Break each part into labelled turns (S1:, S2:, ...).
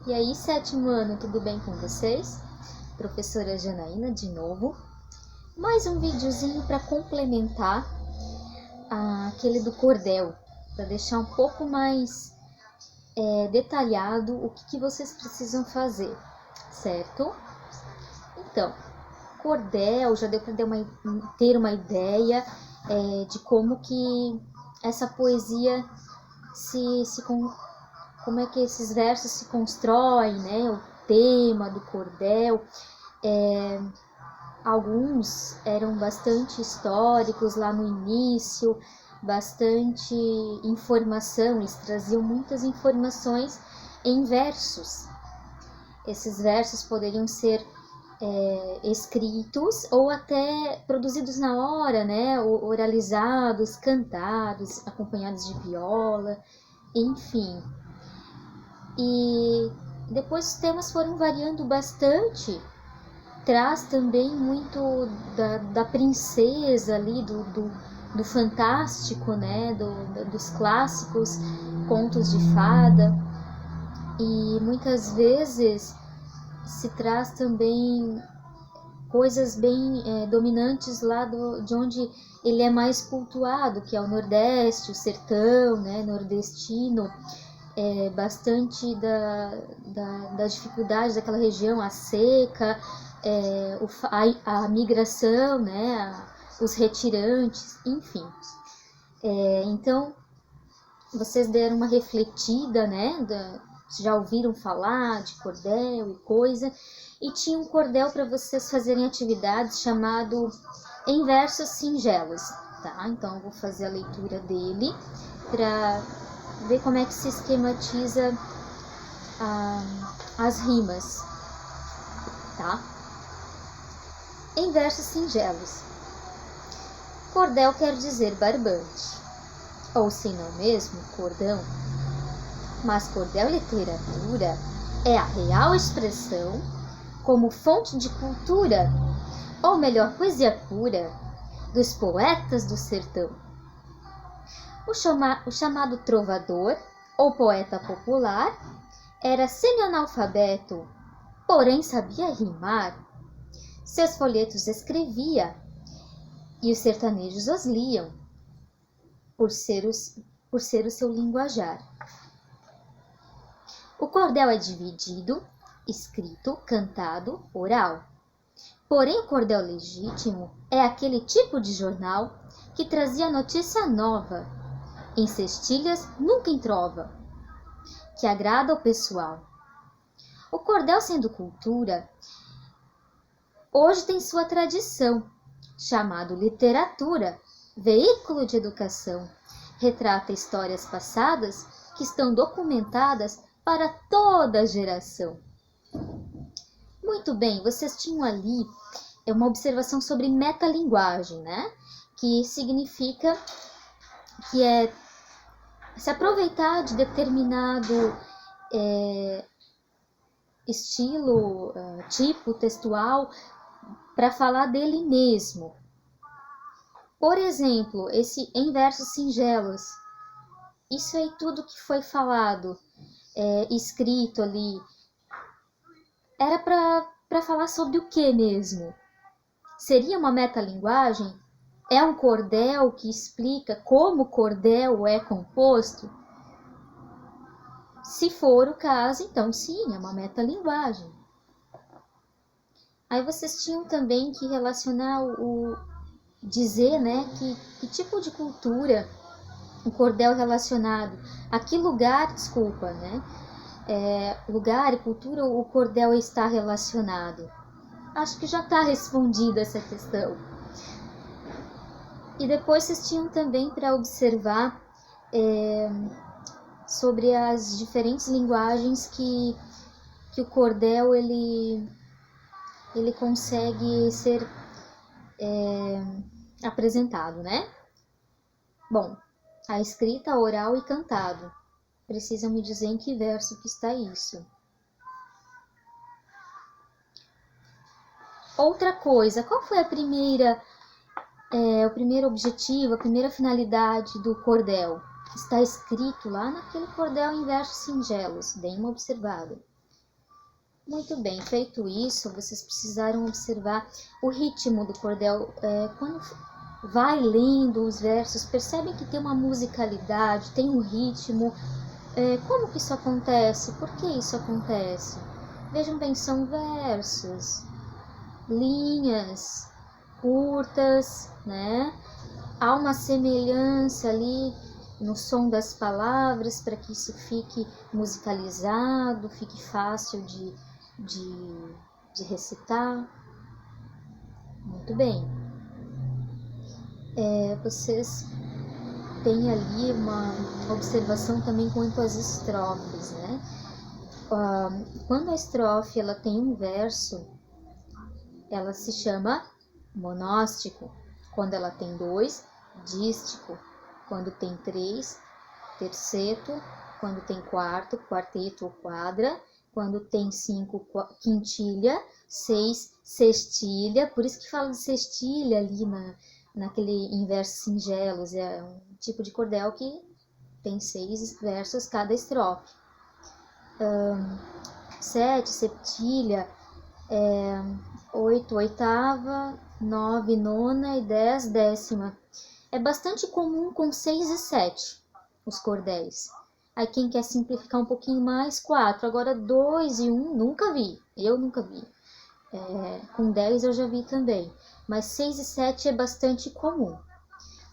S1: E aí, sétimo ano, tudo bem com vocês? Professora Janaína de novo. Mais um videozinho para complementar aquele do cordel, para deixar um pouco mais detalhado o que vocês precisam fazer, certo? Então, cordel, já deu para ter uma ideia de como que essa poesia como é que esses versos se constroem, né? O tema do cordel. Alguns eram bastante históricos lá no início, bastante informação, eles traziam muitas informações em versos. Esses versos poderiam ser escritos ou até produzidos na hora, né? Oralizados, cantados, acompanhados de viola, enfim. E depois os temas foram variando bastante. Traz também muito da princesa ali, do fantástico, né? Dos clássicos contos de fada. E muitas vezes se traz também coisas bem dominantes lá de onde ele é mais cultuado, que é o Nordeste, o sertão, né? Nordestino. Bastante da dificuldade daquela região, a seca, a migração, né, os retirantes, enfim. Então, vocês deram uma refletida, né, já ouviram falar de cordel e coisa, e tinha um cordel para vocês fazerem atividades chamado Em Versos Singelos, tá? Então, eu vou fazer a leitura dele para ver como é que se esquematiza as rimas, tá? Em versos singelos. Cordel quer dizer barbante, ou se não mesmo, cordão. Mas cordel literatura é a real expressão como fonte de cultura, ou melhor, poesia pura, dos poetas do sertão. O chamado trovador, ou poeta popular, era semi-analfabeto, porém sabia rimar. Seus folhetos escrevia, e os sertanejos os liam, por ser o seu linguajar. O cordel é dividido, escrito, cantado, oral. Porém, o cordel legítimo é aquele tipo de jornal que trazia notícia nova, em cestilhas, nunca em trova, que agrada ao pessoal. O cordel, sendo cultura, hoje tem sua tradição, chamado literatura, veículo de educação. Retrata histórias passadas que estão documentadas para toda a geração. Muito bem, vocês tinham ali uma observação sobre metalinguagem, né? Que significa que é se aproveitar de determinado estilo, tipo textual, para falar dele mesmo. Por exemplo, esse em versos singelos, isso aí tudo que foi falado, escrito ali, era para falar sobre o que mesmo? Seria uma metalinguagem? É um cordel que explica como o cordel é composto? Se for o caso, então sim, é uma metalinguagem. Aí vocês tinham também que relacionar dizer, né, que tipo de cultura o cordel relacionado, a que lugar, desculpa, né, lugar e cultura o cordel está relacionado. Acho que já está respondida essa questão. E depois vocês tinham também para observar sobre as diferentes linguagens que o cordel ele consegue ser apresentado, né? Bom, a escrita, oral e cantado. Precisam me dizer em que verso que está isso. Outra coisa, qual foi o primeiro objetivo, a primeira finalidade do cordel? Está escrito lá naquele cordel em versos singelos, deem uma observada. Muito bem, feito isso, vocês precisaram observar o ritmo do cordel. Quando vai lendo os versos, percebem que tem uma musicalidade, tem um ritmo. Como que isso acontece? Por que isso acontece? Vejam bem, são versos, linhas curtas, né? Há uma semelhança ali no som das palavras para que isso fique musicalizado, fique fácil de recitar. Muito bem. Vocês têm ali uma observação também quanto às estrofes, né? Quando a estrofe ela tem um verso, ela se chama monóstico. Quando ela tem 2, dístico. Quando tem 3, terceto. Quando tem 4, quarteto ou quadra. Quando tem 5, quintilha. 6, sextilha. Por isso que fala de sextilha ali naquele em versos singelos. É um tipo de cordel que tem 6 versos cada estrofe. 7, septilha. 8, oitava. 9, nona e 10, décima. É bastante comum com 6 e 7 os cordéis. Aí quem quer simplificar um pouquinho mais, 4. Agora 2 e 1, nunca vi. Eu nunca vi. Com 10 eu já vi também. Mas 6 e 7 é bastante comum.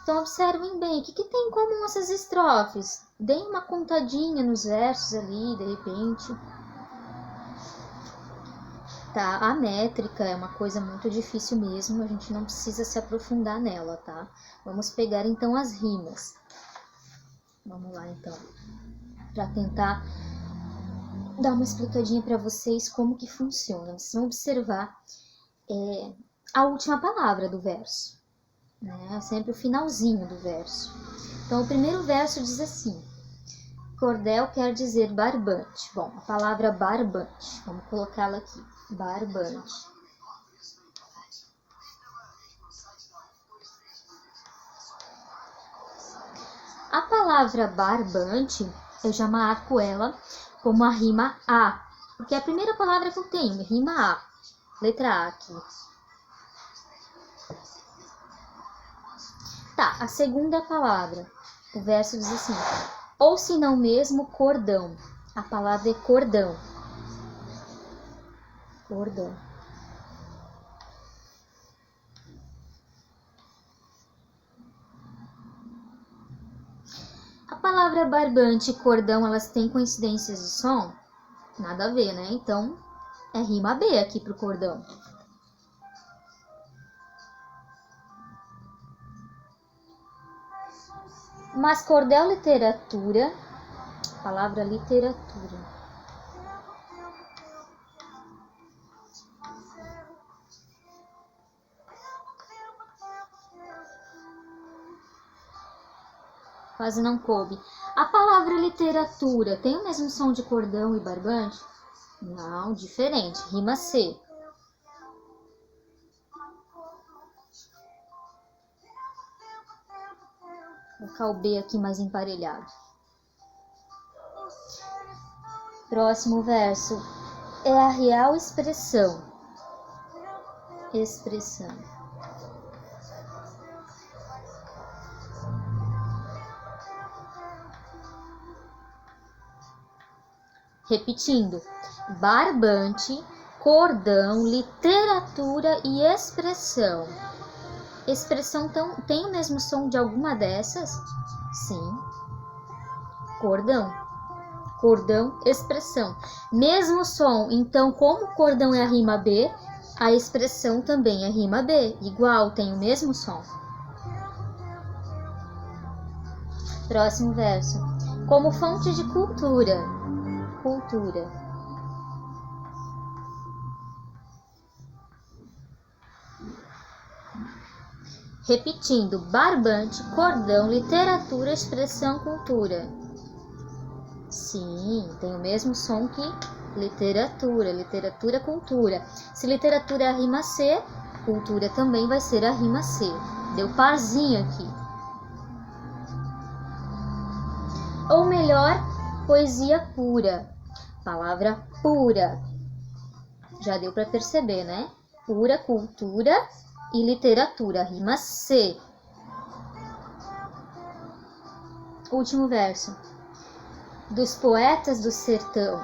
S1: Então observem bem, o que tem em comum essas estrofes? Deem uma contadinha nos versos ali, de repente. Tá, a métrica é uma coisa muito difícil mesmo, a gente não precisa se aprofundar nela, tá? Vamos pegar então as rimas. Vamos lá então, para tentar dar uma explicadinha para vocês como que funciona. Vocês vão observar a última palavra do verso, né? Sempre o finalzinho do verso. Então o primeiro verso diz assim: cordel quer dizer barbante. Bom, a palavra barbante, vamos colocá-la aqui. Barbante. A palavra barbante, eu já marco ela como a rima A, porque é a primeira palavra que eu tenho, rima A, letra A aqui. Tá, a segunda palavra, o verso diz assim: ou se não mesmo cordão. A palavra é cordão. Cordão. A palavra barbante e cordão, elas têm coincidências de som? Nada a ver, né? Então, é rima B aqui pro cordão. Mas cordel literatura, palavra literatura. Quase não coube. A palavra literatura tem o mesmo som de cordão e barbante? Não, diferente. Rima C. Vou colocar o B aqui mais emparelhado. Próximo verso. É a real expressão. Expressão. Repetindo, barbante, cordão, literatura e expressão. Expressão tem o mesmo som de alguma dessas? Sim. Cordão. Cordão, expressão. Mesmo som, então como cordão é a rima B, a expressão também é rima B. Igual, tem o mesmo som. Próximo verso. Como fonte de cultura. Cultura. Repetindo, barbante, cordão, literatura, expressão, cultura. Sim, tem o mesmo som que literatura. Literatura, cultura. Se literatura é a rima C, cultura também vai ser a rima C. Deu parzinho aqui. Ou melhor, poesia pura. Palavra pura. Já deu para perceber, né? Pura cultura e literatura, rima C. Último verso. Dos poetas do sertão.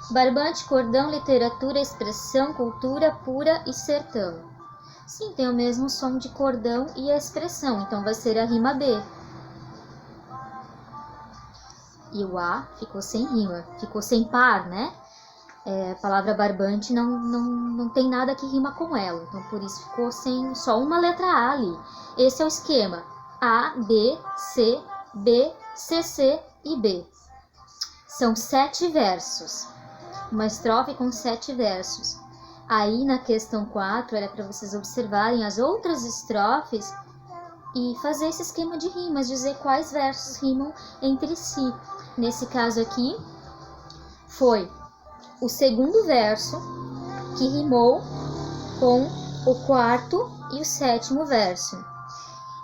S1: Barbante, cordão, literatura, expressão, cultura, pura e sertão. Sim, tem o mesmo som de cordão e a expressão, então vai ser a rima B. E o A ficou sem rima, ficou sem par, né? A palavra barbante não tem nada que rima com ela, então por isso ficou sem só uma letra A ali. Esse é o esquema: A, B, C, B, C, C e B. São 7 versos, uma estrofe com 7 versos. Aí na questão 4 era para vocês observarem as outras estrofes e fazer esse esquema de rimas, dizer quais versos rimam entre si. Nesse caso aqui, foi o segundo verso que rimou com o quarto e o sétimo verso.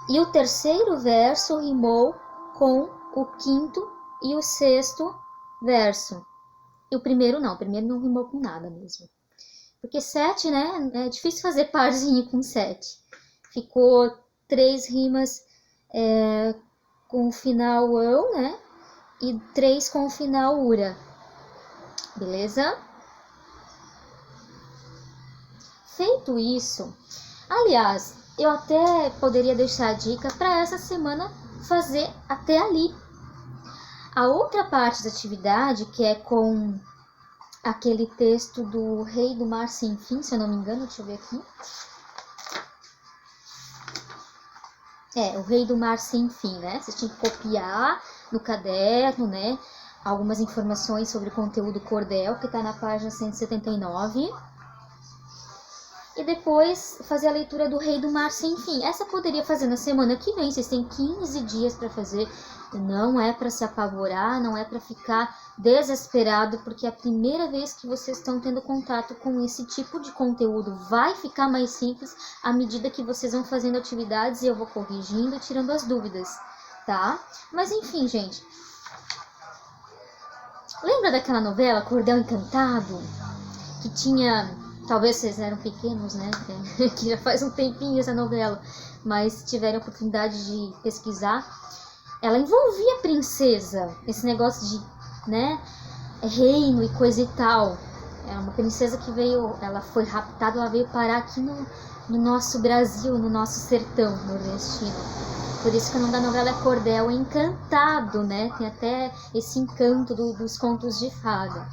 S1: E o terceiro verso rimou com o quinto e o sexto verso. E o primeiro não rimou com nada mesmo. Porque 7, né, é difícil fazer parzinho com 7. Ficou 3 rimas com o final ão, né, e 3 com o final ura. Beleza? Feito isso, aliás, eu até poderia deixar a dica para essa semana fazer até ali. A outra parte da atividade, que é com aquele texto do Rei do Mar Sem Fim, se eu não me engano, deixa eu ver aqui. O Rei do Mar Sem Fim, né? Você tinha que copiar no caderno, né? Algumas informações sobre o conteúdo cordel, que está na página 179. E depois fazer a leitura do Rei do Mar Sem Fim. Essa poderia fazer na semana que vem, vocês têm 15 dias para fazer. Não é para se apavorar, não é para ficar desesperado, porque é a primeira vez que vocês estão tendo contato com esse tipo de conteúdo. Vai ficar mais simples à medida que vocês vão fazendo atividades e eu vou corrigindo, tirando as dúvidas, tá? Mas enfim, gente. Lembra daquela novela Cordel Encantado? Que tinha... Talvez vocês eram pequenos, né? Que já faz um tempinho essa novela, mas tiveram a oportunidade de pesquisar. Ela envolvia a princesa, esse negócio de, né, reino e coisa e tal. É uma princesa que veio, ela foi raptada, ela veio parar aqui no nosso Brasil, no nosso sertão nordestino. Por isso que o nome da novela é Cordel Encantado, né? Tem até esse encanto dos contos de fada.